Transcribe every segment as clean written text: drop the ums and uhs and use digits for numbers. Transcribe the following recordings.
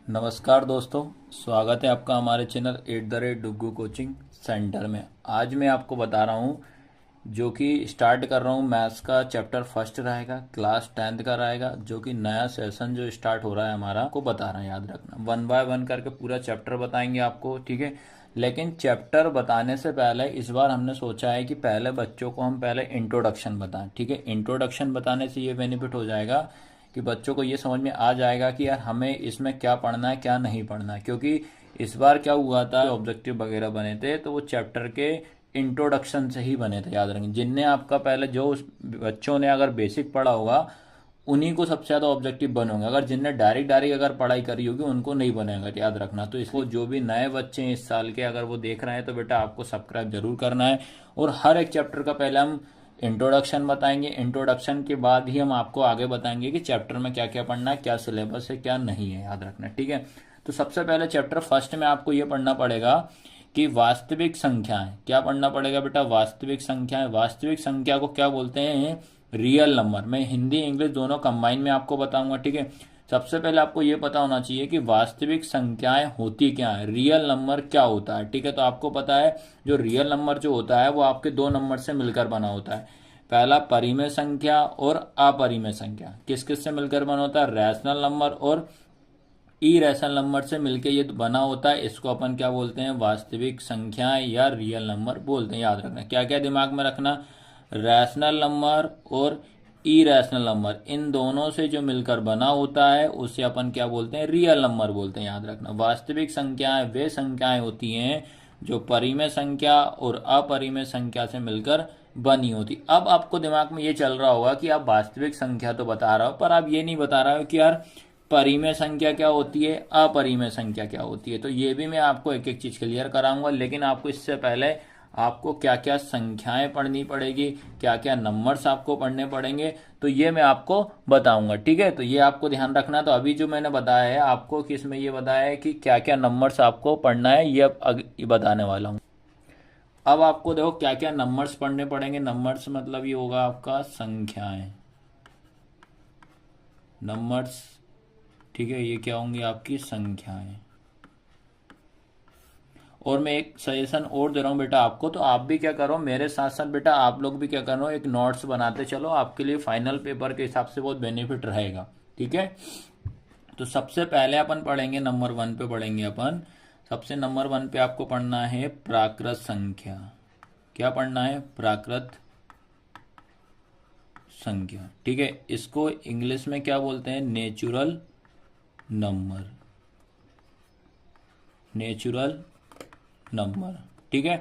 नमस्कार दोस्तों, स्वागत है आपका हमारे चैनल @डुग्गू कोचिंग सेंटर में। आज मैं आपको बता रहा हूँ जो कि स्टार्ट कर रहा हूँ मैथ्स का चैप्टर फर्स्ट रहेगा, क्लास 10th का रहेगा, जो कि नया सेशन जो स्टार्ट हो रहा है हमारा को बता रहा है। याद रखना, 1 बाय 1 करके पूरा चैप्टर बताएंगे आपको, ठीक है। लेकिन चैप्टर बताने से पहले इस बार हमने सोचा है कि पहले बच्चों को हम पहले इंट्रोडक्शन बताएं, ठीक है। इंट्रोडक्शन बताने से ये बेनिफिट हो जाएगा कि बच्चों को ये समझ में आ जाएगा कि यार हमें इसमें क्या पढ़ना है क्या नहीं पढ़ना है। क्योंकि इस बार क्या हुआ था, ऑब्जेक्टिव वगैरह बने थे तो वो चैप्टर के इंट्रोडक्शन से ही बने थे। याद रखें, जिनने आपका पहले जो बच्चों ने अगर बेसिक पढ़ा होगा उन्हीं को सबसे ज़्यादा ऑब्जेक्टिव बनेंगे। अगर जिनने डायरेक्ट अगर पढ़ाई करी होगी उनको नहीं बनेगा, याद रखना। तो इसको जो भी नए बच्चे हैं इस साल के, अगर वो देख रहे हैं तो बेटा आपको सब्सक्राइब जरूर करना है। और हर एक चैप्टर का पहले हम इंट्रोडक्शन बताएंगे, इंट्रोडक्शन के बाद ही हम आपको आगे बताएंगे कि चैप्टर में क्या क्या पढ़ना है, क्या सिलेबस है, क्या नहीं है। याद रखना, ठीक है। तो सबसे पहले चैप्टर फर्स्ट में आपको ये पढ़ना पड़ेगा कि वास्तविक संख्याएं। क्या पढ़ना पड़ेगा बेटा? वास्तविक संख्याएं। वास्तविक संख्या को क्या बोलते हैं? Real number. मैं हिंदी इंग्लिश दोनों कंबाइन में आपको बताऊंगा, ठीक है। सबसे पहले आपको यह पता होना चाहिए कि वास्तविक संख्याएं होती क्या है, रियल नंबर क्या होता है, ठीक है। तो आपको पता है जो रियल नंबर जो होता है वो आपके दो नंबर से मिलकर बना होता है। पहला परिमेय संख्या और अपरिमेय संख्या। किस किस से मिलकर बना होता है? रैशनल नंबर और इरेशनल नंबर से मिलकर ये बना होता है। इसको अपन क्या बोलते हैं? वास्तविक संख्याएं या रियल नंबर बोलते हैं। याद रखना, क्या क्या दिमाग में रखना? रैशनल नंबर और इरेशनल नंबर, इन दोनों से जो मिलकर बना होता है उसे अपन क्या बोलते हैं? रियल नंबर बोलते हैं। याद रखना, वास्तविक संख्याएं वे संख्याएं होती हैं जो परिमेय संख्या और अपरिमेय संख्या से मिलकर बनी होती। अब आपको दिमाग में ये चल रहा होगा कि आप वास्तविक संख्या तो बता रहा हो, पर आप ये नहीं बता रहा हो कि यार परिमेय संख्या क्या होती है, अपरिमेय संख्या क्या होती है। तो ये भी मैं आपको एक एक चीज क्लियर कराऊंगा, लेकिन आपको इससे पहले आपको क्या क्या संख्याएं पढ़नी पड़ेगी, क्या क्या नंबर्स आपको पढ़ने पड़ेंगे, तो ये मैं आपको बताऊंगा, ठीक है। तो ये आपको ध्यान रखना। तो अभी जो मैंने बताया है आपको कि इसमें ये बताया है कि क्या क्या नंबर्स आपको पढ़ना है, ये अब बताने वाला हूँ। अब आपको देखो क्या क्या नंबर्स पढ़ने पड़ेंगे। नंबर्स मतलब ये होगा आपका संख्याएं, नंबर्स, ठीक है। ये क्या होंगी? आपकी संख्याएं। और मैं एक सजेशन और दे रहा हूँ बेटा आपको, तो आप भी क्या करो मेरे साथ साथ बेटा, आप लोग भी क्या करो, एक नोट्स बनाते चलो। आपके लिए फाइनल पेपर के हिसाब से बहुत बेनिफिट रहेगा, ठीक है। तो सबसे पहले अपन पढ़ेंगे नंबर 1 पे पढ़ेंगे अपन। सबसे नंबर 1 पे आपको पढ़ना है प्राकृत संख्या। क्या पढ़ना है? प्राकृत संख्या, ठीक है। इसको इंग्लिश में क्या बोलते हैं? नेचुरल नंबर, नेचुरल नंबर, ठीक है।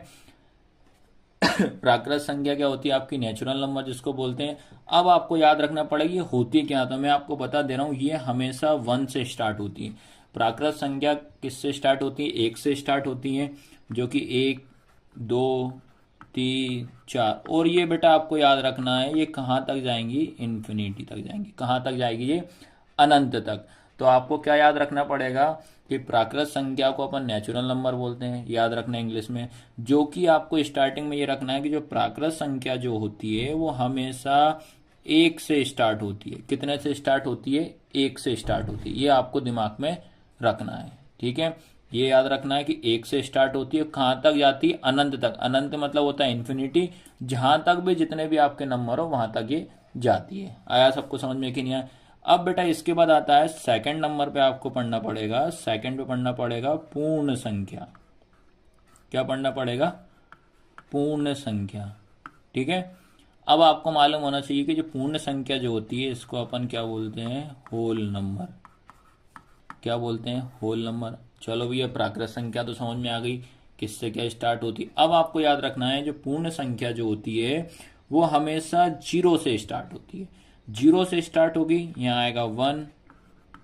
प्राकृत संख्या क्या होती है? आपकी नेचुरल नंबर जिसको बोलते हैं। अब आपको याद रखना पड़ेगी होती क्या। तो मैं आपको बता दे रहा हूं, ये हमेशा 1 से स्टार्ट होती है। प्राकृत संख्या किससे स्टार्ट होती है? 1 से स्टार्ट होती है, जो कि 1 2 3 4। और ये बेटा आपको याद रखना है ये कहां तक जाएंगी? इन्फिनिटी तक जाएंगी। कहां तक जाएगी ये? अनंत तक। तो आपको क्या याद रखना पड़ेगा कि प्राकृत संख्या को अपन नेचुरल नंबर बोलते हैं, याद रखना इंग्लिश में। जो कि आपको स्टार्टिंग में ये रखना है कि जो प्राकृत संख्या जो होती है वो हमेशा 1 से स्टार्ट होती है। कितने से स्टार्ट होती है? 1 से स्टार्ट होती है। ये आपको दिमाग में रखना है, ठीक है। ये याद रखना है कि 1 से स्टार्ट होती है, कहां तक जाती है? अनंत तक। अनंत मतलब होता है इन्फिनिटी, जहां तक भी जितने भी आपके नंबर हो वहां तक ये जाती है। आया सबको समझ में कि नहीं आया? अब बेटा इसके बाद आता है सेकंड नंबर पे आपको पढ़ना पड़ेगा। सेकंड पे पढ़ना पड़ेगा पूर्ण संख्या। क्या पढ़ना पड़ेगा? पूर्ण संख्या, ठीक है। अब आपको मालूम होना चाहिए कि जो पूर्ण संख्या जो होती है इसको अपन क्या बोलते हैं? Whole number. क्या बोलते हैं? Whole number. चलो भैया, प्राकृत संख्या तो समझ में आ गई किससे क्या स्टार्ट होती है। अब आपको याद रखना है जो पूर्ण संख्या जो होती है वो हमेशा 0 से स्टार्ट होती है। 0 से स्टार्ट होगी, यहाँ आएगा 1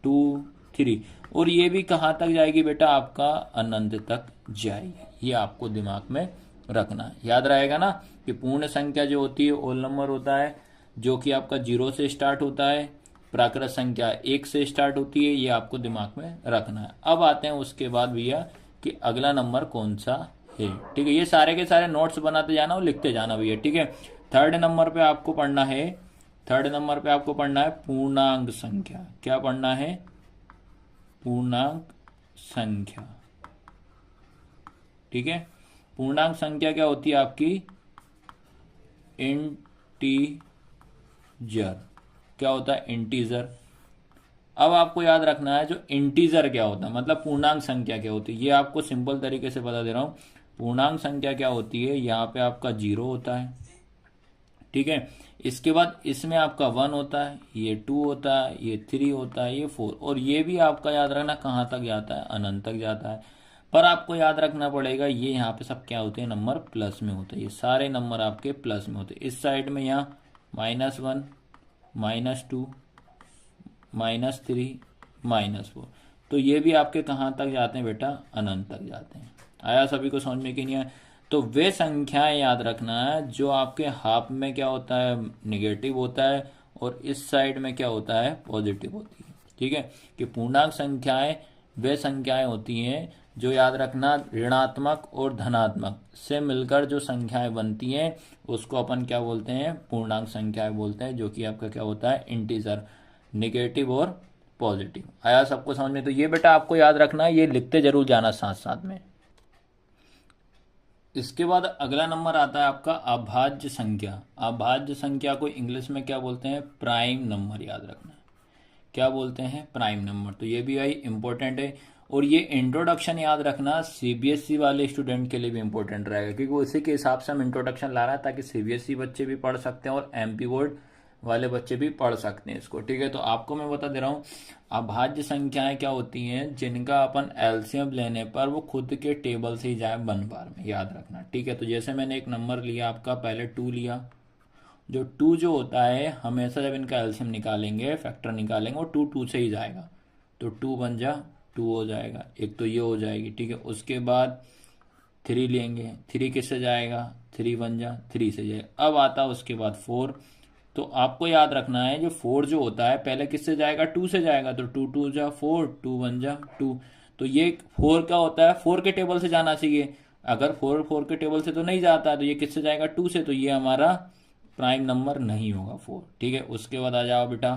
2 3, और ये भी कहां तक जाएगी बेटा? आपका अनंत तक जाएगी। ये आपको दिमाग में रखना है। याद रहेगा ना कि पूर्ण संख्या जो होती है होल नंबर होता है, जो कि आपका 0 से स्टार्ट होता है। प्राकृत संख्या 1 से स्टार्ट होती है, ये आपको दिमाग में रखना है। अब आते हैं उसके बाद भैया कि अगला नंबर कौन सा है, ठीक है। ये सारे के सारे नोट्स बनाते जाना और लिखते जाना भैया, ठीक है। थर्ड नंबर पे आपको पढ़ना है, थर्ड नंबर पे आपको पढ़ना है पूर्णांक संख्या। क्या पढ़ना है? पूर्णांक संख्या। ठीक है, पूर्णांक संख्या क्या होती है आपकी? इंटीजर। क्या होता है? इंटीजर। अब आपको याद रखना है जो इंटीजर क्या होता है, मतलब पूर्णांक संख्या क्या होती है, ये आपको सिंपल तरीके से बता दे रहा हूं। पूर्णांक संख्या क्या होती है, यहाँ पे आपका 0 होता है, ठीक है। इसके बाद इसमें आपका 1 होता है, ये 2 होता है, ये 3 होता है, ये 4, और ये भी आपका याद रखना कहाँ तक जाता है? अनंत तक जाता है। पर आपको याद रखना पड़ेगा ये यहाँ पे सब क्या होते हैं? नंबर प्लस में होते हैं, ये सारे नंबर आपके प्लस में होते हैं। इस साइड में यहाँ -1, -2, -3, -4, तो ये भी आपके कहाँ तक जाते हैं बेटा? अनंत तक जाते हैं। आया सभी को समझ में कि नहीं आया? तो वे संख्याएं याद रखना है जो आपके हाफ में क्या होता है? निगेटिव होता है, और इस साइड में क्या होता है? पॉजिटिव होती है। ठीक है, कि पूर्णांक संख्याएं वे संख्याएं होती हैं जो याद रखना ऋणात्मक और धनात्मक से मिलकर जो संख्याएं बनती हैं उसको अपन क्या बोलते हैं? पूर्णांक संख्याएं बोलते हैं, जो कि आपका क्या होता है? इंटीजर, निगेटिव और पॉजिटिव। आया सबको समझ में? तो ये बेटा आपको याद रखना है, ये लिखते जरूर जाना साथ साथ में। इसके बाद अगला नंबर आता है आपका अभाज्य संख्या। अभाज्य संख्या को इंग्लिश में क्या बोलते हैं? Prime number. याद रखना क्या बोलते हैं? Prime number. तो ये भी भाई इंपॉर्टेंट है, और ये इंट्रोडक्शन याद रखना सीबीएसई वाले स्टूडेंट के लिए भी इंपॉर्टेंट रहेगा, क्योंकि उसी के हिसाब से हम इंट्रोडक्शन ला रहा है ताकि सीबीएसई बच्चे भी पढ़ सकते हैं और एमपी बोर्ड वाले बच्चे भी पढ़ सकते हैं इसको। ठीक है, तो आपको मैं बता दे रहा हूँ अभाज्य संख्याएं क्या होती हैं? जिनका अपन एलसीएम लेने पर वो खुद के टेबल से ही जाए वन बार में। याद रखना, ठीक है। तो जैसे मैंने एक नंबर लिया आपका, पहले 2 लिया, जो 2 जो होता है हमेशा जब इनका एलसीएम निकालेंगे, फैक्टर निकालेंगे, वो 2 2 से ही जाएगा, तो 2 बन जा 2 हो जाएगा, एक तो ये हो जाएगी। ठीक है, उसके बाद 3 लेंगे, 3 किससे जाएगा? 3 बन जा 3 से जाएगा। अब आता है उसके बाद 4, तो आपको याद रखना है जो 4 जो होता है पहले किससे जाएगा? 2 से जाएगा, तो 2 2 जा 4, 2 बन जा 2। तो ये 4 क्या होता है? 4 के टेबल से जाना चाहिए। अगर 4 के टेबल से तो नहीं जाता है, तो ये किससे जाएगा? 2 से, तो ये हमारा प्राइम नंबर नहीं होगा 4। ठीक है, उसके बाद आ जाओ बेटा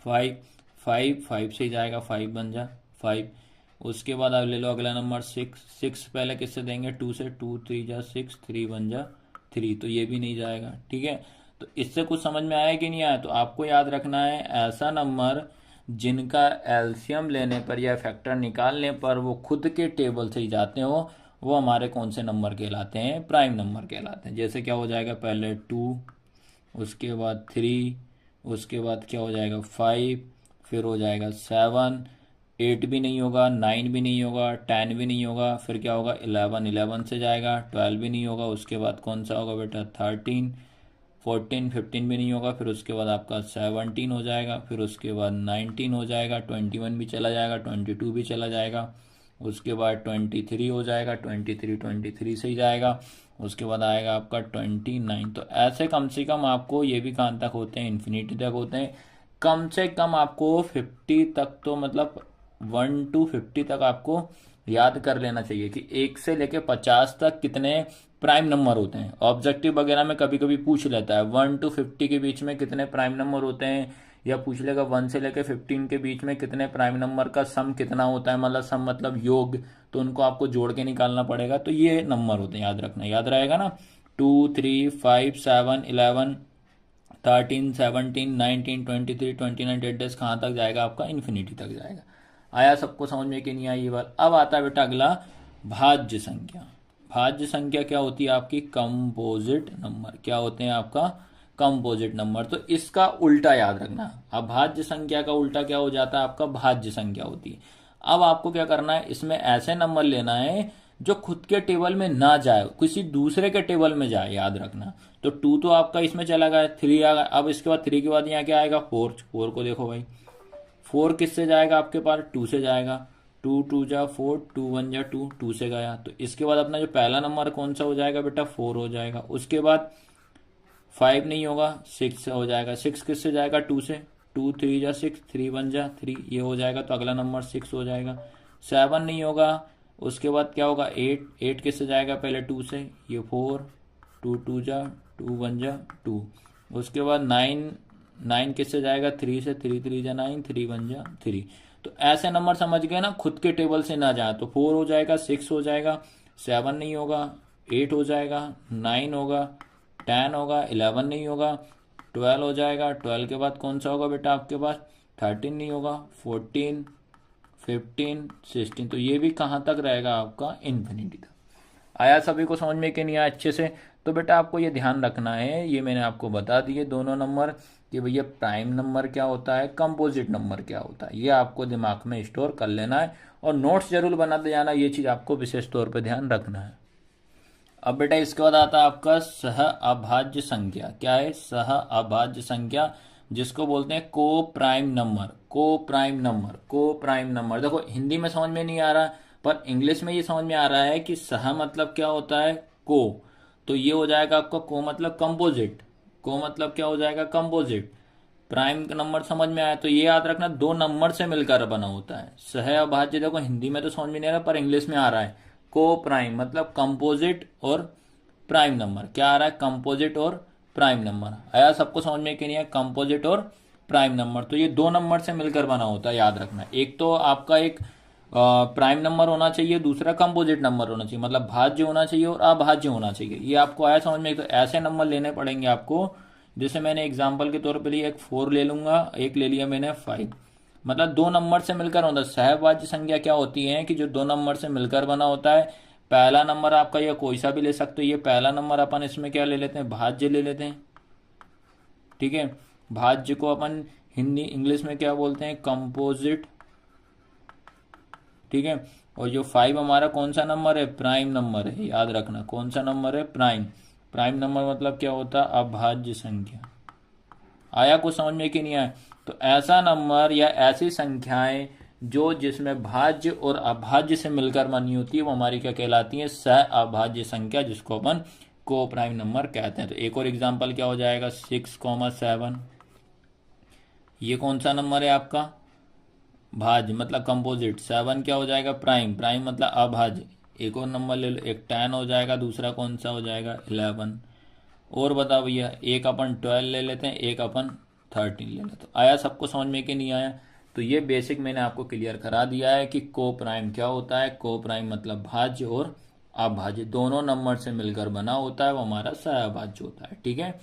5, 5 से ही जाएगा, 5 बन जा 5। उसके बाद आप ले लो अगला नंबर 6, 6 पहले किससे देंगे? 2 से, 2 3 जा 6, 3 बन जा 3, तो ये भी नहीं जाएगा। ठीक है, तो इससे कुछ समझ में आया कि नहीं आया? तो आपको याद रखना है ऐसा नंबर जिनका एलसीएम लेने पर या फैक्टर निकालने पर वो खुद के टेबल से ही जाते हो, वो हमारे कौन से नंबर कहलाते हैं? प्राइम नंबर कहलाते हैं। जैसे क्या हो जाएगा? पहले 2, उसके बाद 3, उसके बाद क्या हो जाएगा? 5, फिर हो जाएगा 7, 8 भी नहीं होगा, 9 भी नहीं होगा, 10 भी नहीं होगा, फिर क्या होगा? 11, 11 से जाएगा, 12 भी नहीं होगा, उसके बाद कौन सा होगा बेटा? 13, 14, 15 भी नहीं होगा, फिर उसके बाद आपका 17 हो जाएगा, फिर उसके बाद 19 हो जाएगा, 21 भी चला जाएगा, 22 भी चला जाएगा, उसके बाद 23 हो जाएगा, 23 से ही जाएगा, उसके बाद आएगा आपका 29। तो ऐसे कम से कम आपको ये भी कहाँ तक होते हैं? इन्फिनिटी तक होते हैं। कम से कम आपको 50 तक, तो मतलब 1 to 50 तक आपको याद कर लेना चाहिए कि 1 से लेके 50 तक कितने प्राइम नंबर होते हैं। ऑब्जेक्टिव वगैरह में कभी कभी पूछ लेता है 1 to 50 के बीच में कितने प्राइम नंबर होते हैं, या पूछ लेगा 1 से लेके 15 के बीच में कितने प्राइम नंबर का सम कितना होता है, मतलब सम मतलब योग, तो उनको आपको जोड़ के निकालना पड़ेगा। तो ये नंबर होते हैं, याद रखना, याद रहेगा ना? 2 3 5 7 11 13 17 19 23 29 डेट डेज कहाँ तक जाएगा आपका? इन्फिनिटी तक जाएगा। आया सबको समझ में कि नहीं आई ये बात? अब आता है बेटा अगला भाज्य संख्या। भाज्य संख्या क्या होती है आपकी? Composite number. क्या होते हैं आपका? Composite number. तो इसका उल्टा याद रखना, अभाज्य संख्या का उल्टा क्या हो जाता है आपका? भाज्य संख्या होती है। अब आपको क्या करना है, इसमें ऐसे नंबर लेना है जो खुद के टेबल में ना जाए, किसी दूसरे के टेबल में जाए। याद रखना, तो 2 तो आपका इसमें चला गया, 3 आ गया, अब इसके बाद 3 के बाद यहाँ क्या आएगा? 4। 4 को देखो भाई, 4 किससे जाएगा आपके पास? 2 से जाएगा, 2 2 जा 4, 2 1 जा 2, 2 से गया। तो इसके बाद अपना जो पहला नंबर कौन सा हो जाएगा बेटा? 4 हो जाएगा। उसके बाद 5 नहीं होगा, 6 हो जाएगा। 6 किससे जाएगा? 2 से, 2 3 जा 6, 3 1 जा 3, ये हो जाएगा, तो अगला नंबर 6 हो जाएगा। 7 नहीं होगा, उसके बाद क्या होगा? 8, 8 किससे जाएगा? पहले 2 से, ये 4, 2 2 जा 2 1 जा 2। उसके बाद 9, 9 किससे जाएगा? 3 से, 3 3 जा 9, 3 1 जा 3। तो ऐसे नंबर समझ गए ना, खुद के टेबल से ना जाए। तो 4 हो जाएगा, 6 हो जाएगा, 7 नहीं होगा, 8 हो जाएगा, 9 होगा, 10 होगा, 11 नहीं होगा, 12 हो जाएगा। 12 के बाद कौन सा होगा बेटा आपके पास? 13 नहीं होगा, 14, 15, 16। तो ये भी कहाँ तक रहेगा आपका? इन्फिनिटी तक। आया सभी को समझ में कि नहीं आया अच्छे से? तो बेटा आपको ये ध्यान रखना है, ये मैंने आपको बता दिए दोनों नंबर, कि भैया प्राइम नंबर क्या होता है, कंपोजिट नंबर क्या होता है, ये आपको दिमाग में स्टोर कर लेना है और नोट्स जरूर बनाते जाना। ये चीज़ आपको विशेष तौर पर ध्यान रखना है। अब बेटा इसके बाद आता है आपका सह अभाज्य संख्या। क्या है? सह अभाज्य संख्या, जिसको बोलते हैं को प्राइम नंबर। को प्राइम नंबर, को प्राइम नंबर। देखो हिंदी में समझ में नहीं आ रहा, पर इंग्लिश में ये समझ में आ रहा है कि सह मतलब क्या होता है? को। तो ये हो जाएगा आपका को मतलब कंपोजिट। को मतलब क्या हो जाएगा? कंपोजिट। प्राइम नंबर समझ में आया? तो ये याद रखना, दो नंबर से मिलकर बना होता है। सह अभाज्य देखो हिंदी में तो समझ में नहीं आ रहा, पर इंग्लिश में आ रहा है। को प्राइम मतलब कंपोजिट और प्राइम नंबर। क्या आ रहा है? कंपोजिट और प्राइम नंबर। आया सबको समझ में कि नहीं है? कंपोजिट और प्राइम नंबर। तो ये दो नंबर से मिलकर बना होता है, याद रखना। एक तो आपका एक प्राइम नंबर होना चाहिए, दूसरा कंपोजिट नंबर होना चाहिए, मतलब भाज्य होना चाहिए और अभाज्य होना चाहिए। ये आपको आया समझ में? तो ऐसे नंबर लेने पड़ेंगे आपको। जैसे मैंने एग्जाम्पल के तौर पर लिया, एक 4 ले लूंगा, एक ले लिया मैंने 5। मतलब दो नंबर से मिलकर होता है। सहभाज्य संख्या क्या होती है कि जो दो नंबर से मिलकर बना होता है। पहला नंबर आपका या कोई सा भी ले सकते हो, ये पहला नंबर अपन इसमें क्या ले लेते हैं? भाज्य ले लेते हैं। ठीक है, भाज्य को अपन हिंदी इंग्लिश में क्या बोलते हैं? कंपोजिट। ठीक है, और जो 5 हमारा कौन सा नंबर है? प्राइम नंबर है, याद रखना। कौन सा नंबर है? प्राइम। प्राइम नंबर मतलब क्या होता है? अभाज्य संख्या। आया कुछ समझ में कि नहीं आया? तो ऐसा नंबर या ऐसी संख्याएं जो जिसमें भाज्य और अभाज्य से मिलकर बनी होती है, वो हमारी क्या कहलाती है? सह अभाज्य संख्या, जिसको अपन को प्राइम नंबर कहते हैं। तो एक और एग्जांपल क्या हो जाएगा? 6,7। ये कौन सा नंबर है आपका? भाज्य मतलब कंपोजिट। 7 क्या हो जाएगा? प्राइम। प्राइम मतलब अभाज्य। एक और नंबर ले लो, एक 10 हो जाएगा, दूसरा कौन सा हो जाएगा? 11। और बताओ भैया, एक अपन 12 ले लेते हैं, एक अपन 13 ले लेते हैं। आया सबको समझ में कि नहीं आया? तो ये बेसिक मैंने आपको क्लियर करा दिया है कि को प्राइम क्या होता है। को प्राइम मतलब भाज्य और अभाज्य दोनों नंबर से मिलकर बना होता है, वो हमारा सहअभाज्य होता है। ठीक है,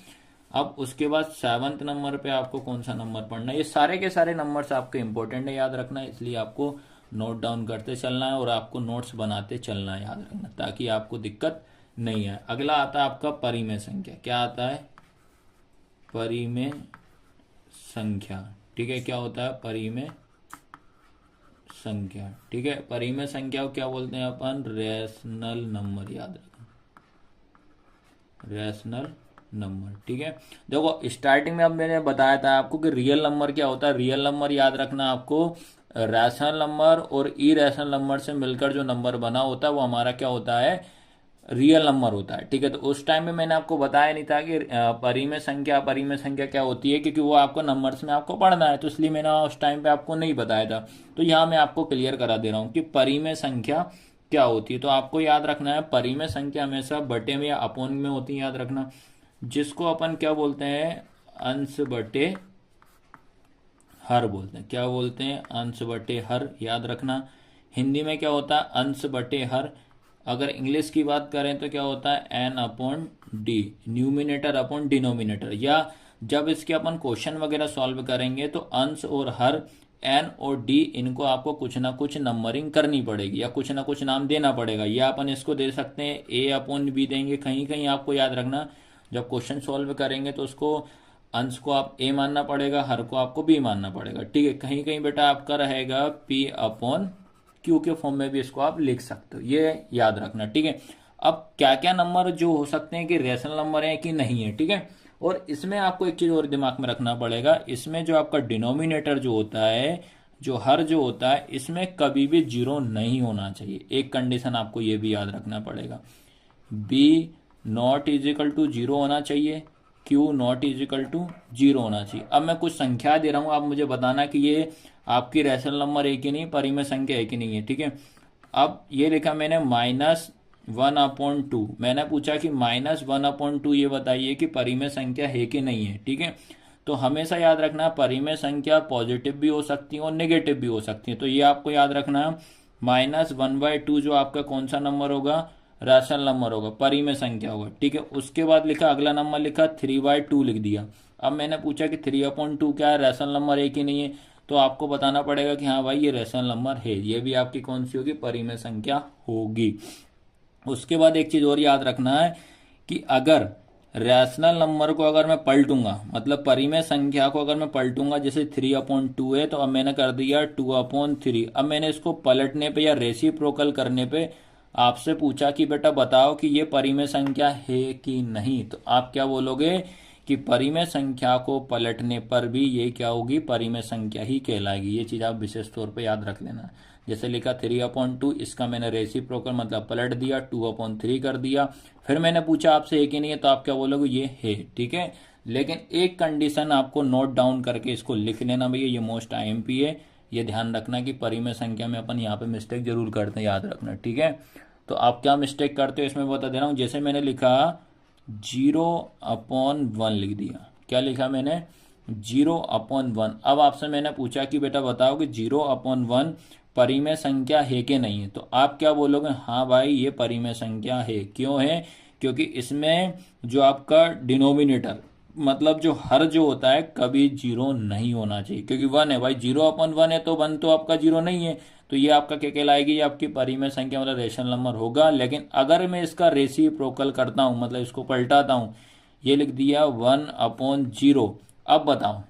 अब उसके बाद 7वें नंबर पे आपको कौन सा नंबर पढ़ना है? ये सारे के सारे नंबर्स आपके इंपॉर्टेंट है, याद रखना है, इसलिए आपको नोट डाउन करते चलना है और आपको नोट्स बनाते चलना है, याद रखना, ताकि आपको दिक्कत नहीं है। अगला आता है आपका परिमेय संख्या। क्या आता है? परिमेय संख्या। ठीक है, क्या होता है? परिमेय संख्या। ठीक है, परिमेय संख्या को क्या बोलते हैं अपन? रेशनल नंबर, याद रखना, रेशनल नंबर। ठीक है, देखो स्टार्टिंग में अब मैंने बताया था आपको कि रियल नंबर क्या होता है। रियल नंबर याद रखना आपको, रैशनल नंबर और इरेशनल नंबर से मिलकर जो नंबर बना होता है वो हमारा क्या होता है? रियल नंबर होता है। ठीक है, तो उस टाइम में मैंने आपको बताया नहीं था कि परिमेय संख्या क्या होती है, क्योंकि वो आपको नंबर्स में आपको पढ़ना है, तो इसलिए मैंने उस टाइम पे आपको नहीं बताया था। तो यहाँ मैं आपको क्लियर करा दे रहा हूँ कि परिमेय संख्या क्या होती है। तो आपको याद रखना है, परिमेय संख्या हमेशा बटे में या अपोन में होती है, याद रखना, जिसको अपन क्या बोलते हैं? अंश बटे हर बोलते हैं। क्या बोलते हैं? अंश बटे हर, याद रखना। हिंदी में क्या होता है? अंश बटे हर। अगर इंग्लिश की बात करें तो क्या होता है? N upon D, numerator upon denominator. या जब इसके अपन क्वेश्चन वगैरह सॉल्व करेंगे तो अंश और हर, एन और डी, इनको आपको कुछ ना कुछ नंबरिंग करनी पड़ेगी या कुछ ना कुछ नाम देना पड़ेगा। या अपन इसको दे सकते हैं ए अपॉन बी देंगे। कहीं कहीं आपको याद रखना, जब क्वेश्चन सॉल्व करेंगे तो उसको अंश को आप ए मानना पड़ेगा, हर को आपको बी मानना पड़ेगा। ठीक है, कहीं कहीं बेटा आपका रहेगा पी अपॉन क्यू के फॉर्म में भी इसको आप लिख सकते हो, ये याद रखना। ठीक है, अब क्या क्या नंबर जो हो सकते हैं कि रेशनल नंबर है कि नहीं है। ठीक है, और इसमें आपको एक चीज और दिमाग में रखना पड़ेगा, इसमें जो आपका डिनोमिनेटर जो होता है, जो हर जो होता है, इसमें कभी भी जीरो नहीं होना चाहिए। एक कंडीशन आपको ये भी याद रखना पड़ेगा, B not is equal to zero होना चाहिए, Q not is equal to zero होना चाहिए। अब मैं कुछ संख्या दे रहा हूं, आप मुझे बताना कि ये आपकी रेशनल नंबर है कि नहीं, परिमेय संख्या है कि नहीं है। ठीक है, अब ये लिखा मैंने -1/2। मैंने पूछा कि -1/2 ये बताइए कि परिमेय संख्या है कि नहीं है। ठीक है, तो हमेशा याद रखना है परिमेय संख्या पॉजिटिव भी हो सकती है और नेगेटिव भी हो सकती है। तो ये आपको याद रखना है -1/2 जो आपका कौन सा नंबर होगा, रैशनल नंबर होगा, परिमेय संख्या होगा। ठीक है, उसके बाद लिखा अगला नंबर लिखा 3/2 लिख दिया। अब मैंने पूछा कि 3/2 क्या है, रैशनल नंबर है कि नहीं है, तो आपको बताना पड़ेगा कि हाँ भाई ये रैशनल नंबर है। ये भी आपकी कौन सी होगी, परिमेय संख्या होगी। उसके बाद एक चीज और याद रखना है कि अगर रैशनल नंबर को अगर मैं पलटूंगा, मतलब परिमेय संख्या को अगर मैं पलटूंगा, जैसे 3/2 है तो अब मैंने कर दिया 2/3। अब मैंने इसको पलटने पे या रेसिप्रोकल करने पे आपसे पूछा कि बेटा बताओ कि ये परिमेय संख्या है कि नहीं, तो आप क्या बोलोगे कि परिमेय संख्या को पलटने पर भी ये क्या होगी, परिमेय संख्या ही कहलाएगी। ये चीज आप विशेष तौर पे याद रख लेना। जैसे लिखा 3/2, इसका मैंने रेसिप्रोकल मतलब पलट दिया, 2/3 कर दिया। फिर मैंने पूछा आपसे है कि नहीं है, तो आप क्या बोलोगे, ये है। ठीक है, लेकिन एक कंडीशन आपको नोट डाउन करके इसको लिख लेना भैया, ये मोस्ट IMP है। ये ध्यान रखना कि परिमेय संख्या में अपन यहाँ पे मिस्टेक जरूर करते हैं, याद रखना। ठीक है, तो आप क्या मिस्टेक करते हो इसमें बता दे रहा हूँ। जैसे मैंने लिखा 0/1 लिख दिया, क्या लिखा मैंने, 0/1। अब आपसे मैंने पूछा कि बेटा बताओ कि 0/1 परिमेय संख्या है कि नहीं है, तो आप क्या बोलोगे, हाँ भाई ये परिमेय संख्या है। क्यों है, क्योंकि इसमें जो आपका डिनोमिनेटर मतलब जो हर जो होता है कभी 0 नहीं होना चाहिए, क्योंकि 1 है भाई, 0/1 है तो 1 तो आपका 0 नहीं है, तो ये आपका क्या कहलाएगी, ये आपकी परिमेय संख्या मतलब रेशनल नंबर होगा। लेकिन अगर मैं इसका रेसिप्रोकल करता हूं, मतलब इसको पलटाता हूं, ये लिख दिया 1/0। अब बताओ,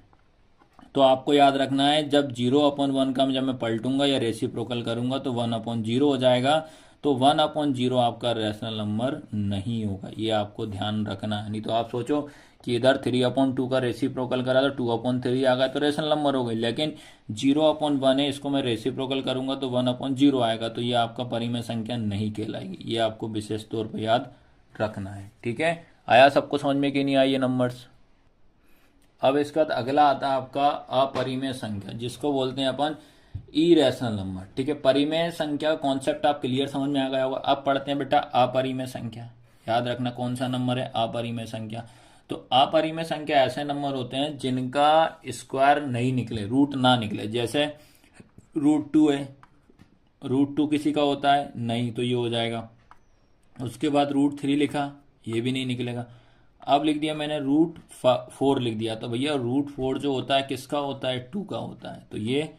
तो आपको याद रखना है जब 0/1 का जब मैं पलटूंगा या रेसिप्रोकल करूंगा तो 1/0 हो जाएगा। तो 1/0 आपका रैशनल नंबर नहीं होगा, ये आपको ध्यान रखना है। नहीं तो आप सोचो कि इधर 3/2 का रेसिप्रोकल करा तो 2/3 आ गया तो रैशनल नंबर हो गई, लेकिन 0/1 है, इसको मैं रेसिप्रोकल करूंगा तो 1/0 आएगा, तो ये आपका परिमेय संख्या नहीं कहलाएगी। ये आपको विशेष तौर पर याद रखना है। ठीक है, आया सबको समझ में कि नहीं आई ये नंबर्स। अब इसके बाद अगला आता है आपका अपरिमेय संख्या, जिसको बोलते हैं अपन इरेशनल नंबर। ठीक है, परिमेय संख्या कॉन्सेप्ट आप क्लियर समझ में आ गया होगा। अब पढ़ते हैं बेटा अपरिमेय संख्या। याद रखना कौन सा नंबर है, अपरिमेय संख्या। तो अपरिमेय संख्या ऐसे नंबर होते हैं जिनका स्क्वायर नहीं निकले, रूट ना निकले। जैसे √2 है, √2 किसी का होता है नहीं, तो ये हो जाएगा। उसके बाद √3 लिखा, ये भी नहीं निकलेगा। अब लिख दिया मैंने √4 लिख दिया, तो भैया √4 जो होता है किसका होता है, 2 का होता है, तो ये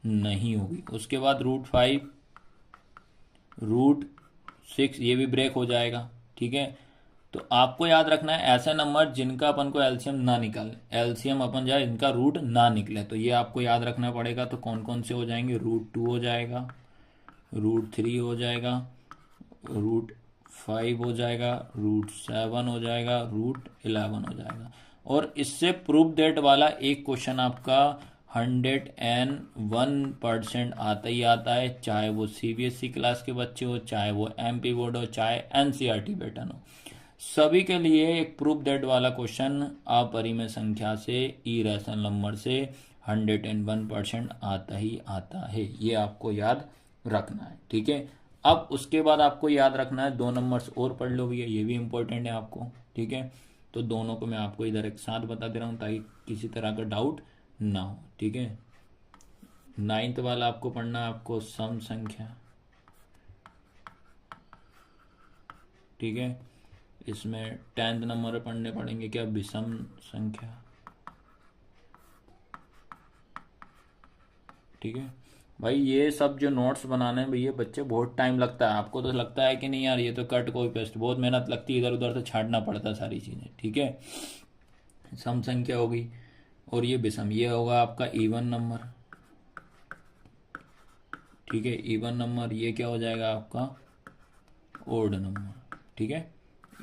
नहीं होगी। उसके बाद √5, √6, ये भी ब्रेक हो जाएगा। ठीक है, तो आपको याद रखना है ऐसे नंबर जिनका अपन को एलसीएम ना निकाले, एलसीएम अपन जाए इनका रूट ना निकले, तो ये आपको याद रखना पड़ेगा। तो कौन कौन से हो जाएंगे, √2 हो जाएगा, √3 हो जाएगा, √5 हो जाएगा, √7 हो जाएगा, √11 हो जाएगा। और इससे प्रूफ दैट वाला एक क्वेश्चन आपका 101% आता ही आता है, चाहे वो CBSE क्लास के बच्चे हो, चाहे वो MP बोर्ड हो, चाहे NCERT पैटर्न हो, सभी के लिए एक प्रूफ दैट वाला क्वेश्चन अपरिमेय संख्या से इरेशनल नंबर से 101% आता ही आता है। ये आपको याद रखना है। ठीक है, अब उसके बाद आपको याद रखना है 2 नंबर्स और पढ़ लो भैया, ये भी इंपॉर्टेंट है आपको। ठीक है, तो दोनों को मैं आपको इधर एक साथ बता दे रहा हूँ ताकि किसी तरह का डाउट ना हो। ठीक है, 9th वाला आपको पढ़ना है, आपको सम संख्या। ठीक है, इसमें 10th नंबर पढ़ने पड़ेंगे क्या, विषम संख्या। ठीक है भाई, ये सब जो नोट्स बनाने में भैया बच्चे बहुत टाइम लगता है। आपको तो लगता है कि नहीं यार ये तो कट कॉपी पेस्ट, बहुत मेहनत लगती है, इधर उधर से छांटना पड़ता है सारी चीजें। ठीक है, सम संख्या होगी और ये विषम, ये होगा आपका इवन नंबर। ठीक है, इवन नंबर ये क्या हो जाएगा आपका, ओड नंबर। ठीक है,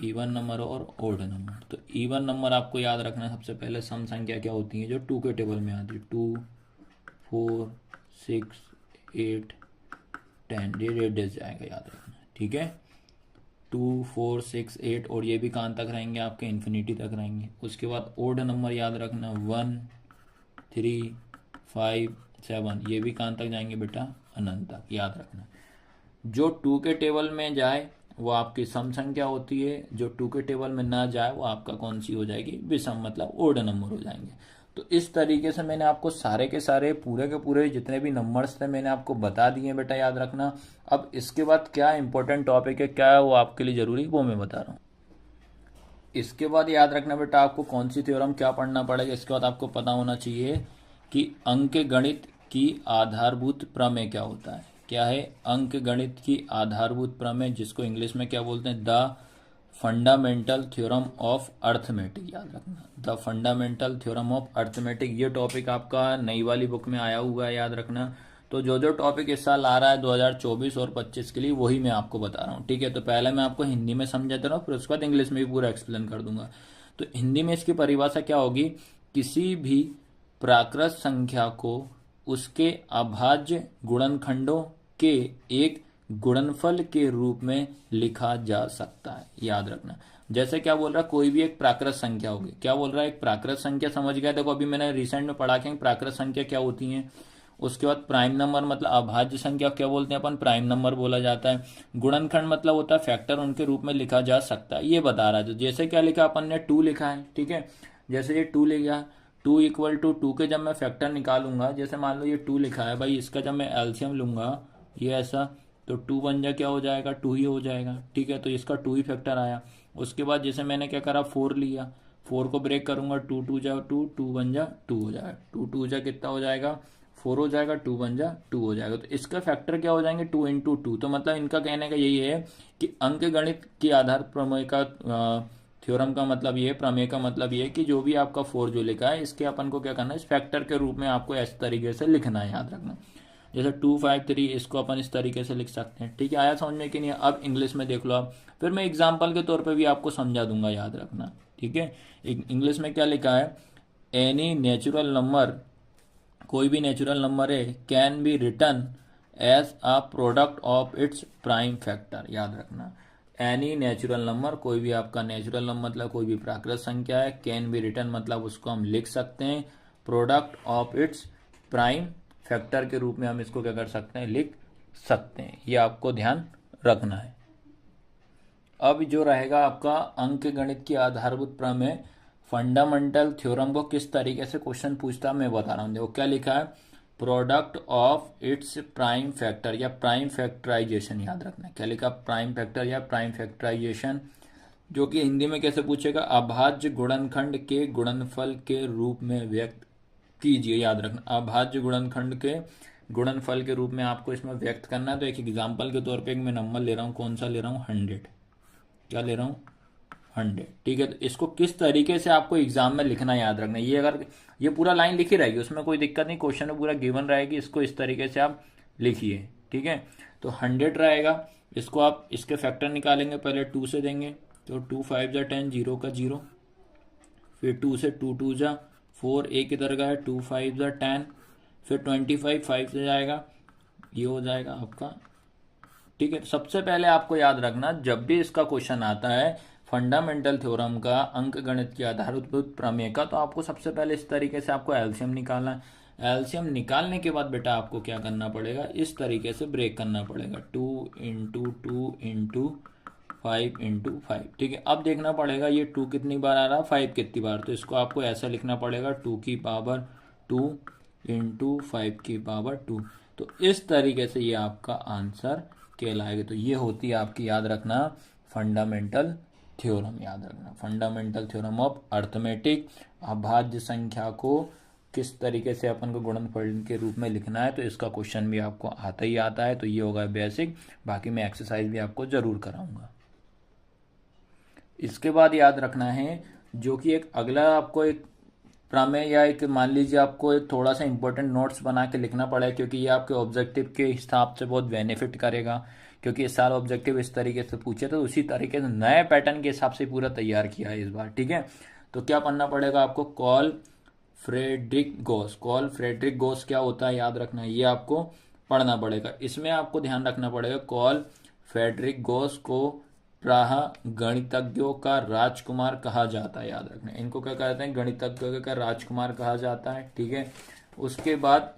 इवन नंबर और ओड नंबर। तो इवन नंबर आपको याद रखना है सबसे पहले सम संख्या क्या होती है जो 2 के टेबल में आती है, 2, 4, 6, 8, 10, ये डेज जाएगा, याद रखना। ठीक है, 2, 4, 6, 8 और ये भी कहाँ तक रहेंगे आपके, इन्फिनिटी तक रहेंगे। उसके बाद ओड नंबर याद रखना, 1, 3, 5, 7, ये भी कहाँ तक जाएंगे बेटा, अनंत तक, याद रखना। जो 2 के टेबल में जाए वो आपकी सम संख्या होती है, जो 2 के टेबल में ना जाए वो आपका कौन सी हो जाएगी, विषम मतलब ओड नंबर हो जाएंगे। तो इस तरीके से मैंने आपको सारे के सारे पूरे के पूरे जितने भी नंबर्स थे मैंने आपको बता दिए बेटा, याद रखना। अब इसके बाद क्या इंपॉर्टेंट टॉपिक है, क्या है वो आपके लिए जरूरी, वो मैं बता रहा हूँ। इसके बाद याद रखना बेटा आपको कौन सी थ्योरम क्या पढ़ना पड़ेगा। इसके बाद आपको पता होना चाहिए कि अंक गणित की आधारभूत प्रमेय क्या होता है। क्या है अंक गणित की आधारभूत प्रमेय, जिसको इंग्लिश में क्या बोलते हैं, the fundamental theorem of arithmetic. याद रखना the fundamental theorem of arithmetic, ये टॉपिक आपका नई वाली बुक में आया हुआ है, याद रखना। तो जो जो टॉपिक इस साल आ रहा है 2024 और 25 के लिए, वही मैं आपको बता रहा हूँ, ठीक है। तो पहले मैं आपको हिंदी में समझा दे रहा हूँ, फिर उसके बाद इंग्लिश में भी पूरा एक्सप्लेन कर दूंगा। तो हिंदी में इसकी परिभाषा क्या होगी, किसी भी प्राकृत संख्या को उसके अभाज्य गुणनखंडों के एक गुणनफल के रूप में लिखा जा सकता है। याद रखना, जैसे क्या बोल रहा है, कोई भी एक प्राकृत संख्या होगी। क्या बोल रहा है, एक प्राकृत संख्या, समझ गया। देखो अभी मैंने रिसेंट में पढ़ा कि प्राकृत संख्या क्या होती है। उसके बाद प्राइम नंबर मतलब अभाज्य संख्या क्या बोलते हैं अपन, प्राइम नंबर बोला जाता है। गुणनखंड मतलब होता है फैक्टर, उनके रूप में लिखा जा सकता है, ये बता रहा है। तो जैसे क्या लिखा अपन ने, 2 लिखा है, ठीक है। जैसे ये 2 लिखा, 2 इक्वल टू 2 के जब मैं फैक्टर निकालूंगा, जैसे मान लो ये 2 लिखा है भाई, इसका जब मैं एलसीएम लूंगा ये ऐसा, तो 2 बन जा क्या हो जाएगा, 2 ही हो जाएगा, ठीक है। तो इसका 2 ही फैक्टर आया। उसके बाद जैसे मैंने क्या करा, 4 लिया, 4 को ब्रेक करूंगा, 2 2 जा 2, 2 बन जा 2 हो जाएगा, 2 2 जा कितना हो जाएगा, 4 हो जाएगा, 2 बन जा 2 हो जाएगा। तो इसका फैक्टर क्या हो जाएंगे, 2 इंटू 2। तो मतलब इनका कहने का यही है कि अंक गणित की आधार प्रमेय का थ्योरम का मतलब ये, प्रमेय का मतलब ये कि जो भी आपका 4 जो लिखा है, इसके अपन को क्या करना है, इस फैक्टर के रूप में आपको इस तरीके से लिखना है, याद रखना। जैसे 253 इसको अपन इस तरीके से लिख सकते हैं, ठीक है। आया समझ में कि नहीं। अब इंग्लिश में देख लो आप, फिर मैं एग्जाम्पल के तौर पे भी आपको समझा दूंगा, याद रखना, ठीक है। इंग्लिश में क्या लिखा है, एनी नेचुरल नंबर, कोई भी नेचुरल नंबर है, can be written as a product of its prime factor. याद रखना, एनी नेचुरल नंबर, कोई भी आपका नेचुरल नंबर मतलब कोई भी प्राकृत संख्या है, कैन बी रिटर्न मतलब उसको हम लिख सकते हैं product of its prime factor के रूप में, हम इसको क्या कर सकते हैं, लिख सकते हैं। ये आपको ध्यान रखना है। अब जो रहेगा आपका अंक गणित की आधारभूत प्रमेय, फंडामेंटल थ्योरम को किस तरीके से क्वेश्चन पूछता मैं बता रहा हूँ। देखो क्या लिखा है, product of its prime factor या प्राइम फैक्टराइजेशन। याद रखना क्या लिखा, प्राइम फैक्टर या प्राइम फैक्टराइजेशन, जो कि हिंदी में कैसे पूछेगा, अभाज्य गुणनखंड के गुणनफल के रूप में व्यक्त कीजिए। याद रखना, अभाज्य गुणनखंड के गुणनफल के रूप में आपको इसमें व्यक्त करना है। तो एक एग्जाम्पल के तौर पे एक मैं नंबर ले रहा हूँ, कौन सा ले रहा हूँ, 100, क्या ले रहा हूँ, 100, ठीक है। तो इसको किस तरीके से आपको एग्जाम में लिखना, याद रखना। ये अगर ये पूरा लाइन लिखी रहेगी, उसमें कोई दिक्कत नहीं, क्वेश्चन में पूरा गिवन रहेगी, इसको इस तरीके से आप लिखिए, ठीक है। तो 100 रहेगा, इसको आप इसके फैक्टर निकालेंगे, पहले 2 से देंगे, तो 2 5 जा 10, 0 का 0, फिर 2 से 2 2 जा 4, एक इधर का है, 2 5 जा 10, फिर 25 5 से जाएगा, ये हो जाएगा आपका, ठीक है। सबसे पहले आपको याद रखना, जब भी इसका क्वेश्चन आता है फंडामेंटल थ्योरम का, अंक गणित की आधारभूत प्रमेय का, तो आपको सबसे पहले इस तरीके से आपको एलसीएम निकालना है। एलसीएम निकालने के बाद बेटा आपको क्या करना पड़ेगा, इस तरीके से ब्रेक करना पड़ेगा, 2 इंटू 2 इंटू 5 इंटू 5, ठीक है। अब देखना पड़ेगा ये 2 कितनी बार आ रहा है, 5 कितनी बार, तो इसको आपको ऐसा लिखना पड़ेगा, 2 की पावर 2 इंटू 5 की पावर 2। तो इस तरीके से ये आपका आंसर कहलाएगा। तो ये होती है आपकी, याद रखना, फंडामेंटल थ्योरम। याद रखना, फंडामेंटल थ्योरम ऑफ अर्थमेटिक, अभाज्य संख्या को किस तरीके से अपन को गुणनफल के रूप में लिखना है, तो इसका क्वेश्चन भी आपको आता ही आता है। तो ये होगा बेसिक, बाकी मैं एक्सरसाइज भी आपको जरूर कराऊंगा। इसके बाद याद रखना है, जो कि एक अगला आपको एक प्रमेय या एक मान लीजिए आपको एक थोड़ा सा इंपॉर्टेंट नोट्स बना के लिखना पड़ेगा, क्योंकि ये आपके ऑब्जेक्टिव के हिसाब से बहुत बेनिफिट करेगा। क्योंकि इस साल ऑब्जेक्टिव इस तरीके से पूछे, तो उसी तरीके से नए पैटर्न के हिसाब से पूरा तैयार किया है इस बार, ठीक है। तो क्या पढ़ना पड़ेगा आपको, कॉल फ्रेडरिक गोस। कॉल फ्रेडरिक गोस क्या होता है, याद रखना, ये आपको पढ़ना पड़ेगा। इसमें आपको ध्यान रखना पड़ेगा, कॉल फ्रेडरिक गोस को प्राह गणितज्ञों का राजकुमार कहा जाता है। याद रखना, इनको क्या कहते हैं, गणितज्ञों का राजकुमार कहा जाता है, ठीक है। उसके बाद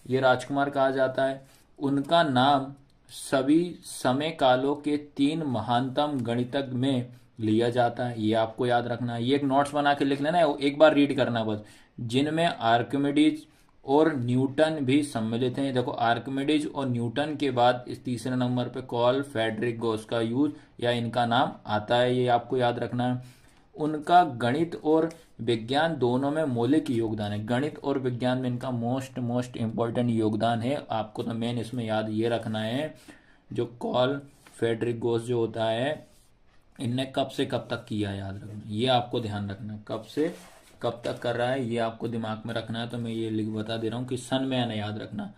ये राजकुमार कहा जाता है, उनका नाम सभी समय कालों के 3 महानतम गणितज्ञ में लिया जाता है। ये आपको याद रखना है, ये एक नोट्स बना के लिख लेना है, एक बार रीड करना बस, जिनमें आर्किमिडीज और न्यूटन भी सम्मिलित हैं। देखो आर्किमिडीज और न्यूटन के बाद इस तीसरे नंबर पे कॉल फेडरिक गॉस का यूज या इनका नाम आता है, ये आपको याद रखना है। उनका गणित और विज्ञान दोनों में मौलिक योगदान है। गणित और विज्ञान में इनका मोस्ट इम्पोर्टेंट योगदान है। आपको तो मेन इसमें याद ये रखना है, जो कॉल फेडरिक गॉस जो होता है, इनने कब से कब तक किया, याद रखना, ये आपको ध्यान रखना है, कब से कब तक कर रहा है ये आपको दिमाग में रखना है। तो मैं ये लिख बता दे रहा हूँ कि सन में आना याद रखना,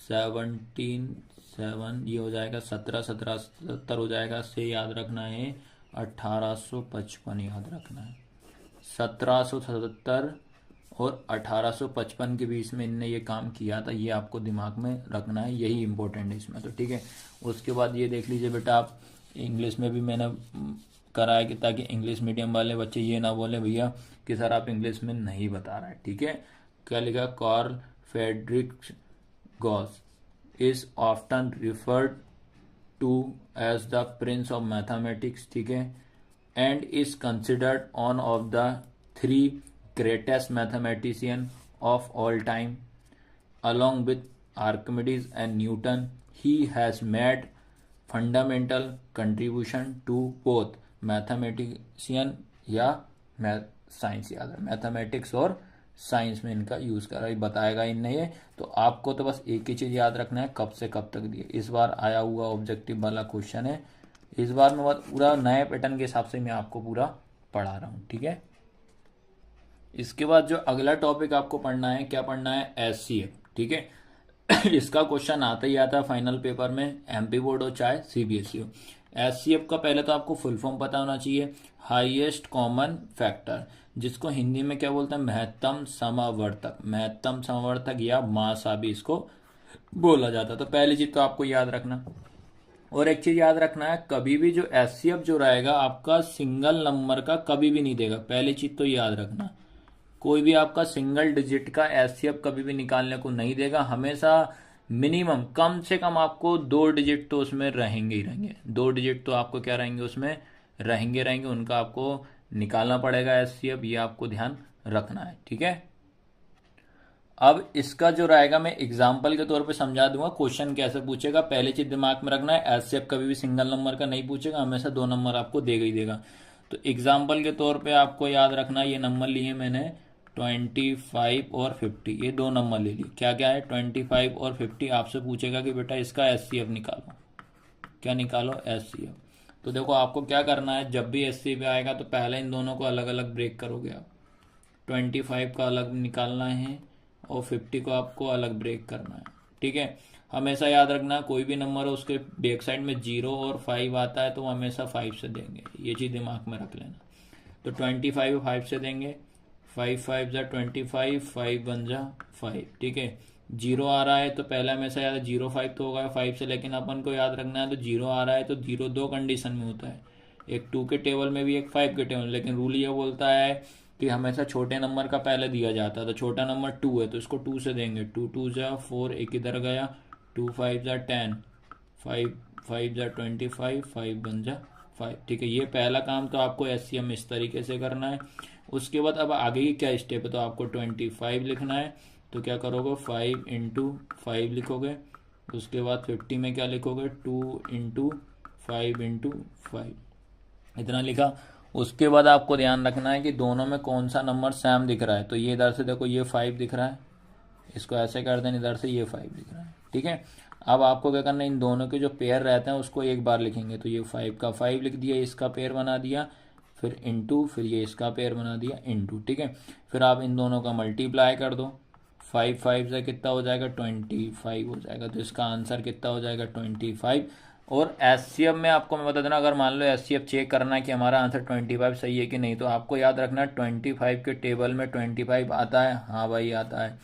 17 ये हो जाएगा 1770 हो जाएगा, से याद रखना है 1855 याद रखना है। 1777 और 1855 के बीच में इनने ये काम किया था, ये आपको दिमाग में रखना है, यही इंपॉर्टेंट है इसमें। तो ठीक है, उसके बाद ये देख लीजिए बेटा, आप इंग्लिश में भी मैंने करा है कि ताकि इंग्लिश मीडियम वाले बच्चे ये ना बोले भैया कि सर आप इंग्लिश में नहीं बता रहे हैं। ठीक है, क्या लिखा, Carl Friedrich Gauss is often referred to as the prince of mathematics. ठीक है, and is considered one of the 3 greatest mathematician of all time along with Archimedes and Newton. He has made fundamental contribution to both mathematician या science, याद है mathematics और science में इनका use करा, बताएगा इनने ये। तो आपको तो बस एक ही चीज याद रखना है, कब से कब तक दिए। इस बार आया हुआ ऑब्जेक्टिव वाला क्वेश्चन है, इस बार मैं पूरा नए पैटर्न के हिसाब से मैं आपको पूरा पढ़ा रहा हूँ। ठीक है, इसके बाद जो अगला टॉपिक आपको पढ़ना है, क्या पढ़ना है, एचसीएफ। ठीक है, इसका क्वेश्चन आता ही आता है फाइनल पेपर में, एमपी बोर्ड हो चाहे सीबीएसई हो। एचसीएफ का पहले तो आपको फुल फॉर्म पता होना चाहिए, हाईएस्ट कॉमन फैक्टर, जिसको हिंदी में क्या बोलते हैं, महत्तम समावर्तक, महत्तम समावर्तक या मासा भी इसको बोला जाता है। तो पहली चीज तो आपको याद रखना, और एक चीज याद रखना है, कभी भी जो एचसीएफ जो रहेगा आपका सिंगल नंबर का कभी भी नहीं देगा। पहली चीज तो याद रखना, कोई भी आपका सिंगल डिजिट का एचसीएफ कभी भी निकालने को नहीं देगा। हमेशा मिनिमम कम से कम आपको 2 डिजिट तो उसमें रहेंगे ही रहेंगे, 2 डिजिट तो आपको क्या रहेंगे उसमें रहेंगे, उनका आपको निकालना पड़ेगा एचसीएफ, ये आपको ध्यान रखना है। ठीक है, अब इसका जो रहेगा मैं एग्जाम्पल के तौर पे समझा दूंगा, क्वेश्चन कैसे पूछेगा। पहली चीज दिमाग में रखना है, एचसीएफ कभी भी सिंगल नंबर का नहीं पूछेगा, हमेशा 2 नंबर आपको देगा ही देगा। तो एग्जाम्पल के तौर पे आपको याद रखना, ये नंबर लिए मैंने 25 और 50, ये 2 नंबर ले लिए। क्या क्या है, 25 और 50। आपसे पूछेगा कि बेटा इसका एचसीएफ निकालो, क्या निकालो, एचसीएफ। तो देखो आपको क्या करना है, जब भी एचसीएफ आएगा तो पहले इन दोनों को अलग अलग ब्रेक करोगे आप, 25 का अलग निकालना है और 50 को आपको अलग ब्रेक करना है। ठीक है, हमेशा याद रखना, कोई भी नंबर हो उसके बैक साइड में 0 और 5 आता है तो हमेशा 5 से देंगे, ये चीज दिमाग में रख लेना। तो 25 5 से देंगे, 5 5 जा 25, 5 बन जा 5। ठीक है, 0 आ रहा है तो पहले हमेशा याद है 0 5 तो होगा 5 से, लेकिन अपन को याद रखना है तो 0 आ रहा है तो 0 2 कंडीशन में होता है, एक 2 के टेबल में भी एक 5 के टेबल में। लेकिन रूल ये बोलता है कि हमेशा छोटे नंबर का पहले दिया जाता है, तो छोटा नंबर 2 है तो इसको 2 से देंगे, 2 2 जा 4, एक इधर गया, 2 5 जा 10, 5 5 जा 25, 5 बन जा 5। ठीक है, ये पहला काम तो आपको एचसीएम इस तरीके से करना है। उसके बाद अब आगे की क्या स्टेप है, तो आपको 25 लिखना है, तो क्या करोगे 5 इंटू 5 लिखोगे। उसके बाद 50 में क्या लिखोगे, 2 इंटू 5 इंटू 5, इतना लिखा। उसके बाद आपको ध्यान रखना है कि दोनों में कौन सा नंबर सेम दिख रहा है। तो ये इधर से देखो ये 5 दिख रहा है, इसको ऐसे कर दें, इधर से ये 5 दिख रहा है। ठीक है, अब आपको क्या करना है, इन दोनों के जो पेयर रहते हैं उसको एक बार लिखेंगे। तो ये 5 का 5 लिख दिया, इसका पेयर बना दिया, फिर इंटू, फिर ये इसका पेयर बना दिया इंटू। ठीक है, फिर आप इन दोनों का मल्टीप्लाई कर दो, 5 5 से कितना हो जाएगा, 25 हो जाएगा। तो इसका आंसर कितना हो जाएगा, 25। और एचसीएफ में आपको मैं बता देना, अगर मान लो एचसीएफ चेक करना है कि हमारा आंसर 25 सही है कि नहीं, तो आपको याद रखना है 25 के टेबल में 25 आता है, हाँ भाई आता है।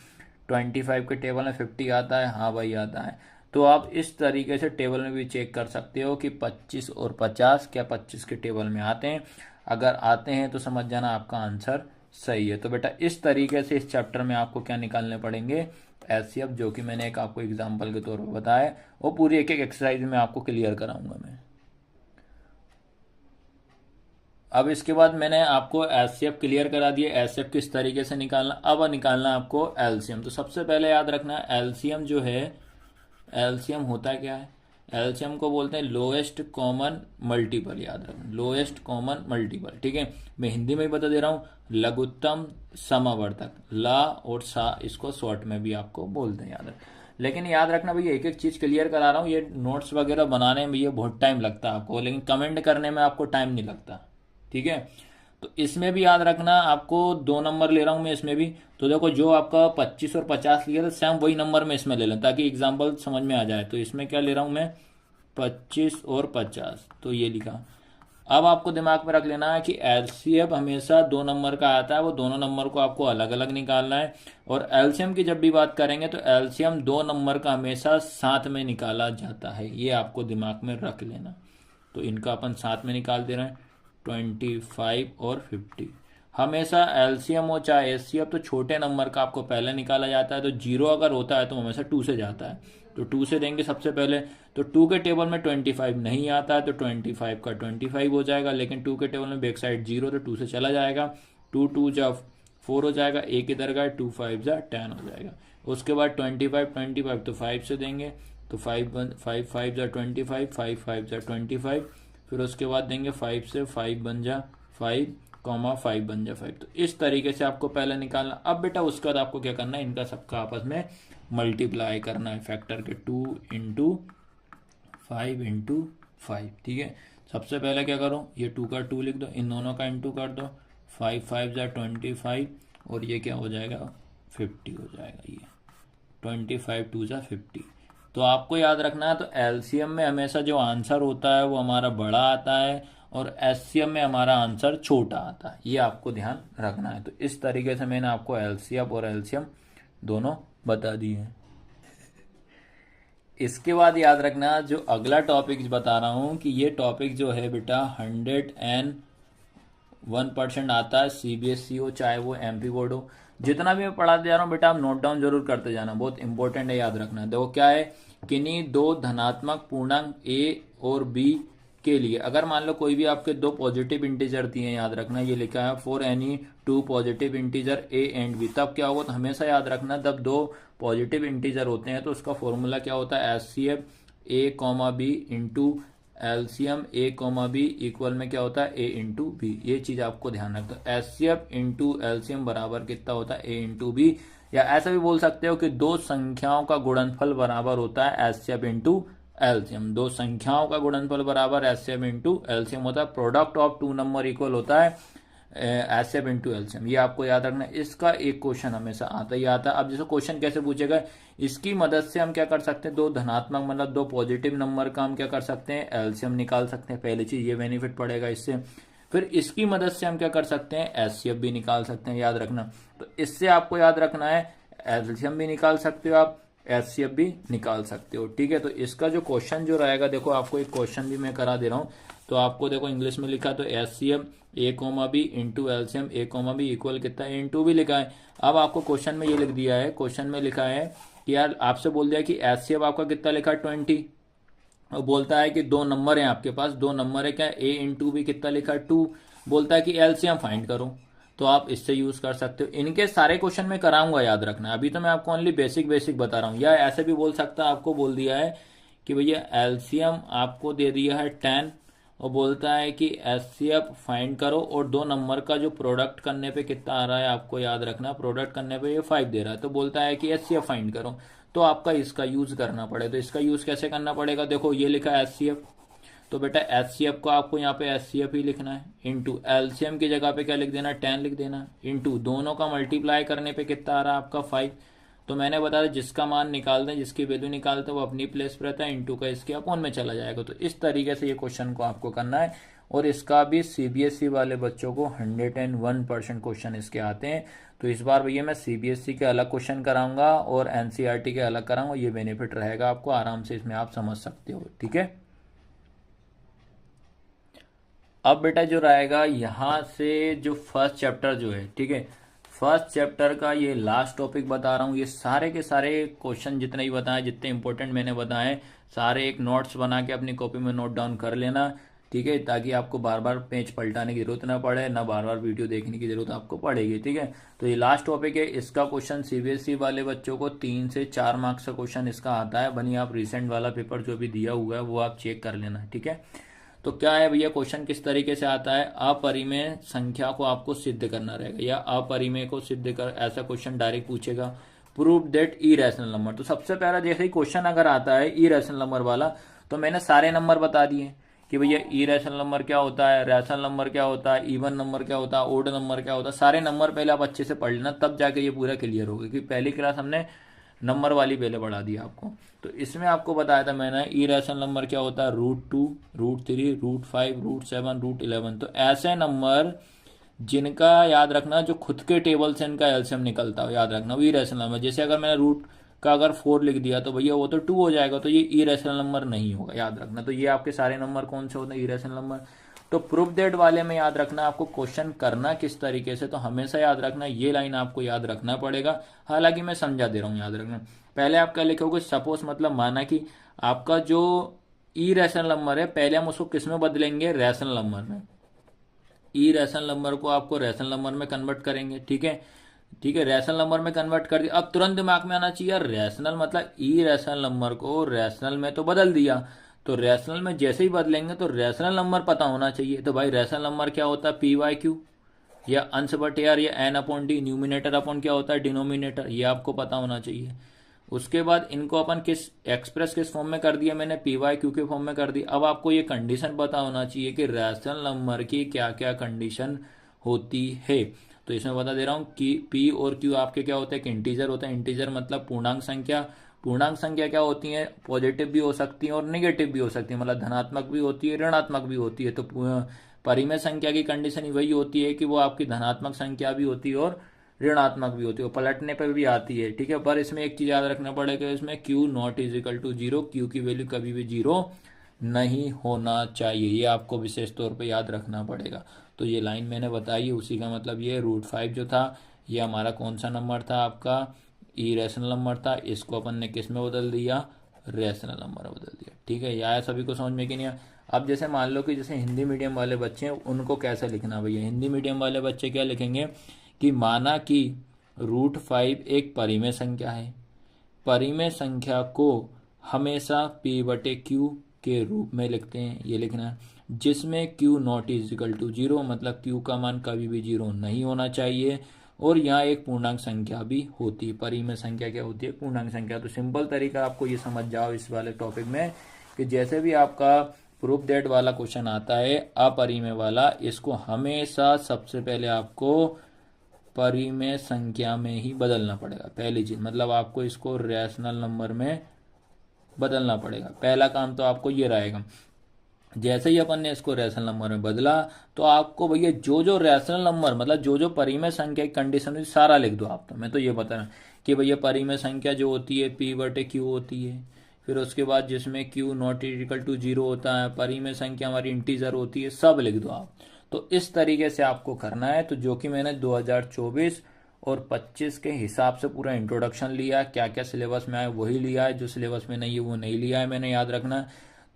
25 के टेबल में 50 आता है, हाँ भाई आता है। तो आप इस तरीके से टेबल में भी चेक कर सकते हो कि 25 और 50 क्या 25 के टेबल में आते हैं। अगर आते हैं तो समझ जाना आपका आंसर सही है। तो बेटा इस तरीके से इस चैप्टर में आपको क्या निकालने पड़ेंगे, एचसीएफ, जो कि मैंने एक आपको एग्जांपल के तौर पर बताया, वो पूरी एक एक एक्सरसाइज में आपको क्लियर कराऊंगा मैं। अब इसके बाद मैंने आपको एचसीएफ क्लियर करा दिया, एचसीएफ किस तरीके से निकालना। अब निकालना आपको एलसीएम। तो सबसे पहले याद रखना एलसीएम जो है, एलसीएम होता क्या है, एलसीएम को बोलते हैं लोएस्ट कॉमन मल्टीपल। याद रखना लोएस्ट कॉमन मल्टीपल, ठीक है। मैं हिंदी में ही बता दे रहा हूँ, लघुत्तम समावर्तक, ला और सा इसको शॉर्ट में भी आपको बोलते हैं, याद रख। लेकिन याद रखना भैया एक एक चीज क्लियर करा रहा हूँ, ये नोट्स वगैरह बनाने में ये बहुत टाइम लगता है आपको, लेकिन कमेंट करने में आपको टाइम नहीं लगता, ठीक है। तो इसमें भी याद रखना आपको 2 नंबर ले रहा हूं मैं इसमें भी। तो देखो जो आपका 25 और 50 लिया था सेम वही नंबर मैं इसमें ले लें ताकि एग्जाम्पल समझ में आ जाए। तो इसमें क्या ले रहा हूं मैं, 25 और 50, तो ये लिखा। अब आपको दिमाग में रख लेना है कि एलसीएम हमेशा 2 नंबर का आता है, वो दोनों नंबर को आपको अलग अलग निकालना है। और एलसीएम की जब भी बात करेंगे तो एलसीएम 2 नंबर का हमेशा साथ में निकाला जाता है, ये आपको दिमाग में रख लेना। तो इनका अपन साथ में निकाल दे रहे हैं, 25 और 50। हमेशा एलसीएम हो चाहे एचसीएफ तो छोटे नंबर का आपको पहले निकाला जाता है। तो 0 अगर होता है तो हमेशा 2 से जाता है, तो 2 से देंगे सबसे पहले। तो 2 के टेबल में 25 नहीं आता है तो 25 का 25 हो जाएगा, लेकिन 2 के टेबल में बैक साइड 0 तो 2 से चला जाएगा। 2 2 जा 4 हो जाएगा, एक इधर का 2 5 जा 10 हो जाएगा। उसके बाद 25 तो 5 से देंगे, तो 5 5 जा 25, 5 5 जा 25। फिर उसके बाद देंगे 5 से, 5 बन जा 5, 5 बन जा 5। तो इस तरीके से आपको पहले निकालना। अब बेटा उसके बाद आपको क्या करना है, इनका सबका आपस में मल्टीप्लाई करना है फैक्टर के, 2 इंटू 5 इंटू 5, ठीक है। सबसे पहले क्या करो, ये 2 का 2 लिख दो, इन दोनों का इंटू कर दो, 5 5 जा 25 और ये क्या हो जाएगा 50 हो जाएगा, ये 25 2 जा 50। तो आपको याद रखना है, तो एलसीएम में हमेशा जो आंसर होता है वो हमारा बड़ा आता है और एचसीएम में हमारा आंसर छोटा आता है, ये आपको ध्यान रखना है। तो इस तरीके से मैंने आपको एलसीएम और एलसीएम दोनों बता दिए हैं। इसके बाद याद रखना जो अगला टॉपिक बता रहा हूं कि ये टॉपिक जो है बेटा 101% आता है, सीबीएसई हो चाहे वो एमपी बोर्ड हो। जितना भी मैं पढ़ा दे रहा हूँ बेटा आप नोट डाउन जरूर करते जाना, बहुत इंपॉर्टेंट है, याद रखना। देखो क्या है, किन्हीं 2 धनात्मक पूर्णांक ए और बी के लिए अगर मान लो कोई भी आपके 2 पॉजिटिव इंटीजर दिए, याद रखना ये लिखा है for any 2 positive integer A and B, तब क्या होगा, तो हमेशा याद रखना जब 2 पॉजिटिव इंटीजर होते हैं तो उसका फॉर्मूला क्या होता है, एचसीएफ ए कॉमा बी इंटू एलसीएम ए कॉमा बी इक्वल में क्या होता है ए इंटू बी। ये चीज आपको ध्यान रखना, एचसीएफ इंटू एलसीएम बराबर कितना होता है ए इंटू बी। या ऐसा भी बोल सकते हो कि 2 संख्याओं का गुणनफल बराबर होता है एचसीएफ इंटू एलसीएम। 2 संख्याओं का गुणनफल बराबर एचसीएफ इंटू एलसीएम होता है। प्रोडक्ट ऑफ 2 नंबर इक्वल होता है एचसीएफ इंटू एलसीएम, ये आपको याद रखना है। इसका एक क्वेश्चन हमेशा आता ही आता है। अब जैसे क्वेश्चन कैसे पूछेगा, इसकी मदद से हम क्या कर सकते हैं, 2 धनात्मक मतलब 2 पॉजिटिव नंबर का हम क्या कर सकते हैं, एलसीएम निकाल सकते हैं। पहली चीज ये बेनिफिट पड़ेगा इससे। फिर इसकी मदद से हम क्या कर सकते हैं, एचसीएफ भी निकाल सकते हैं, याद रखना। तो इससे आपको याद रखना है एलसीएम भी निकाल सकते हो आप, एचसीएफ भी निकाल सकते हो, ठीक है। तो इसका जो क्वेश्चन जो रहेगा, देखो आपको एक क्वेश्चन भी मैं करा दे रहा हूँ। तो आपको देखो इंग्लिश में लिखा तो एचसीएफ ए कॉमा बी इंटू एलसीएम ए कॉमा बी इक्वल कितना है इंटू भी लिखा है। अब आपको क्वेश्चन में ये लिख दिया है, क्वेश्चन में लिखा है कि यार आपसे बोल दिया कि एचसीएफ आपका कितना लिखा है 20, और बोलता है कि 2 नंबर है आपके पास, 2 नंबर है क्या, ए इंटू बी कितना लिखा है 2, बोलता है कि एलसीएम फाइंड करो। तो आप इससे यूज कर सकते हो। इनके सारे क्वेश्चन में कराऊंगा, याद रखना। अभी तो मैं आपको ओनली बेसिक बेसिक बता रहा हूँ। या ऐसे भी बोल सकता है, आपको बोल दिया है कि भैया एलसीएम आपको दे दिया है 10 और बोलता है कि एचसीएफ फाइंड करो और 2 नंबर का जो प्रोडक्ट करने पे कितना आ रहा है आपको याद रखना, प्रोडक्ट करने पे ये 5 दे रहा है, तो बोलता है कि एचसीएफ फाइंड करो। तो आपका इसका यूज करना पड़ेगा। तो इसका यूज कैसे करना पड़ेगा, देखो ये लिखा है एचसीएफ, तो बेटा एचसीएफ को आपको यहाँ पे एचसीएफ ही लिखना है, इंटू एलसीएम की जगह पे क्या लिख देना, 10 लिख देना, इंटू दोनों का मल्टीप्लाई करने पे कितना आ रहा है आपका 5। तो मैंने बताया जिसका मान निकालते हैं, जिसकी वैल्यू निकालते हैं वो अपनी प्लेस पर रहता है, इंटू का इसके अपॉन में चला जाएगा। तो इस तरीके से ये क्वेश्चन को आपको करना है। और इसका भी सीबीएसई वाले बच्चों को 101% क्वेश्चन इसके आते हैं। तो इस बार भैया मैं सीबीएसई के अलग क्वेश्चन कराऊंगा और एनसीईआरटी के अलग कराऊंगा, ये बेनिफिट रहेगा आपको, आराम से इसमें आप समझ सकते हो, ठीक है। अब बेटा जो रहेगा यहाँ से जो फर्स्ट चैप्टर जो है, ठीक है, फर्स्ट चैप्टर का ये लास्ट टॉपिक बता रहा हूँ। ये सारे के सारे क्वेश्चन जितने भी बताए, जितने इंपॉर्टेंट मैंने बताए, सारे एक नोट्स बना के अपनी कॉपी में नोट डाउन कर लेना। ठीक है, ताकि आपको बार बार पेज पलटाने की जरूरत ना पड़े, ना बार बार वीडियो देखने की जरूरत आपको पड़ेगी। ठीक है, तो ये लास्ट टॉपिक है। इसका क्वेश्चन सीबीएसई वाले बच्चों को 3 से 4 मार्क्स का क्वेश्चन इसका आता है। बनी आप रिसेंट वाला पेपर जो भी दिया हुआ है वो आप चेक कर लेना। ठीक है, तो क्या है भैया, क्वेश्चन किस तरीके से आता है, अपरिमेय संख्या को आपको सिद्ध करना रहेगा, या अपरिमेय को सिद्ध कर, ऐसा क्वेश्चन डायरेक्ट पूछेगा। प्रूव दैट इरेशनल नंबर, तो सबसे पहला जैसे ही क्वेश्चन अगर आता है इरेशनल नंबर वाला, तो मैंने सारे नंबर बता दिए कि भैया इरेशनल नंबर क्या होता है, रैशनल नंबर क्या होता है, इवन नंबर क्या होता है, ओड नंबर क्या होता है। सारे नंबर पहले आप अच्छे से पढ़ लेना, तब जाके ये पूरा क्लियर होगा, क्योंकि पहली क्लास हमने नंबर वाली पहले बढ़ा दिया आपको। तो इसमें आपको बताया था मैंने इरेशनल नंबर क्या होता है, √2, √3, √5, √7, √11। तो ऐसे नंबर जिनका याद रखना, जो खुद के टेबल से इनका एलसीएम निकलता हो, याद रखना वो इरेशनल नंबर। जैसे अगर मैंने रूट का अगर 4 लिख दिया तो भैया वो तो 2 हो जाएगा, तो ये इरेशनल नंबर नहीं होगा, याद रखना। तो ये आपके सारे नंबर कौन से होते हैं, इरेशनल नंबर। तो प्रूफ दैट वाले में याद रखना आपको क्वेश्चन करना किस तरीके से, तो हमेशा याद रखना ये लाइन आपको याद रखना पड़ेगा। हालांकि मैं समझा दे रहा हूँ, याद रखना। पहले आप क्या लिखोगे, सपोज मतलब माना कि आपका जो इरेशनल नंबर है, पहले हम उसको किस में बदलेंगे, रैशनल नंबर में। इरेशनल नंबर को आपको रैशनल नंबर में कन्वर्ट करेंगे। ठीक है, ठीक है, रैशनल नंबर में कन्वर्ट कर दिया। अब तुरंत दिमाग में आना चाहिए, रैशनल मतलब इरेशनल नंबर को रैशनल में तो बदल दिया, तो रैशनल में जैसे ही बदलेंगे तो रैशनल नंबर पता होना चाहिए। तो भाई रैशनल नंबर क्या होता है, PYQ, या अंश बटे आर, या N/D। न्यूमिनेटर अपॉन क्या होता है, डिनोमिनेटर, ये आपको पता होना चाहिए। उसके बाद इनको अपन किस फॉर्म में कर दिया मैंने, PYQ के फॉर्म में कर दिया। अब आपको ये कंडीशन पता होना चाहिए कि रैशनल नंबर की क्या क्या कंडीशन होती है। तो इसमें बता दे रहा हूँ कि P और Q आपके क्या होते हैं, कि इंटीजर होता है। इंटीजर मतलब पूर्णांक संख्या। पूर्णांक संख्या क्या होती है, पॉजिटिव भी हो सकती है और नेगेटिव भी हो सकती है, मतलब धनात्मक भी होती है, ऋणात्मक भी होती है। तो परिमेय संख्या की कंडीशन वही होती है कि वो आपकी धनात्मक संख्या भी होती है और ऋणात्मक भी होती है, पलटने पर भी आती है। ठीक है, पर इसमें एक चीज याद रखना पड़ेगा, इसमें Q not is equal to 0, Q की वैल्यू कभी भी 0 नहीं होना चाहिए, ये आपको विशेष तौर पे याद रखना पड़ेगा। तो ये लाइन मैंने बताई, उसी का मतलब ये √5 जो था, ये हमारा कौन सा नंबर था, आपका इरेशनल नंबर था। इसको अपन ने किस में बदल दिया, रैशनल नंबर बदल दिया। ठीक है, यह सभी को समझ में कि नहीं। अब जैसे मान लो कि जैसे हिंदी मीडियम वाले बच्चे हैं, उनको कैसे लिखना भैया, हिंदी मीडियम वाले बच्चे क्या लिखेंगे कि माना कि √5 एक परिमेय संख्या है। परिमेय संख्या को हमेशा P/Q के रूप में लिखते हैं, ये लिखना है, जिसमें Q not is equal to 0, मतलब Q का मान कभी भी 0 नहीं होना चाहिए। और यहाँ एक पूर्णांक संख्या भी होती है। परिमेय संख्या क्या होती है, पूर्णांक संख्या। तो सिंपल तरीका आपको ये समझ जाओ इस वाले टॉपिक में, कि जैसे भी आपका प्रूफ दैट वाला क्वेश्चन आता है अपरिमेय वाला, इसको हमेशा सबसे पहले आपको परिमेय संख्या में ही बदलना पड़ेगा। पहली चीज मतलब आपको इसको रैशनल नंबर में बदलना पड़ेगा। पहला काम तो आपको ये रहेगा। जैसे ही अपन ने इसको रैशनल नंबर में बदला, तो आपको भैया जो जो रैशनल नंबर मतलब जो जो परिमेय संख्या की कंडीशन हुई सारा लिख दो आप। तो मैं तो ये बता रहा कि भैया परिमेय संख्या जो होती है P/Q होती है। फिर उसके बाद जिसमें Q नॉट इक्वल टू 0 होता है, परिमेय संख्या हमारी इंटीजर होती है, सब लिख दो आप। तो इस तरीके से आपको करना है। तो जो कि मैंने 2024 और 25 के हिसाब से पूरा इंट्रोडक्शन लिया, क्या क्या सिलेबस में आए वही लिया है, जो सिलेबस में नहीं है वो नहीं लिया है मैंने, याद रखना।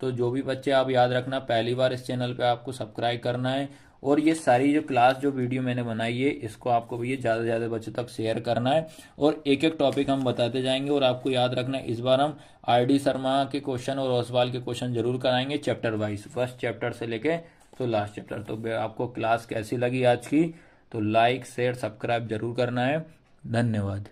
तो जो भी बच्चे आप याद रखना, पहली बार इस चैनल पे आपको सब्सक्राइब करना है, और ये सारी जो क्लास जो वीडियो मैंने बनाई है इसको आपको भी ज़्यादा से ज़्यादा बच्चों तक शेयर करना है, और एक एक टॉपिक हम बताते जाएंगे। और आपको याद रखना है, इस बार हम RD शर्मा के क्वेश्चन और ओसवाल के क्वेश्चन जरूर कराएंगे चैप्टर वाइज, फर्स्ट चैप्टर से लेके तो लास्ट चैप्टर। तो आपको क्लास कैसी लगी आज की, तो लाइक शेयर सब्सक्राइब जरूर करना है। धन्यवाद।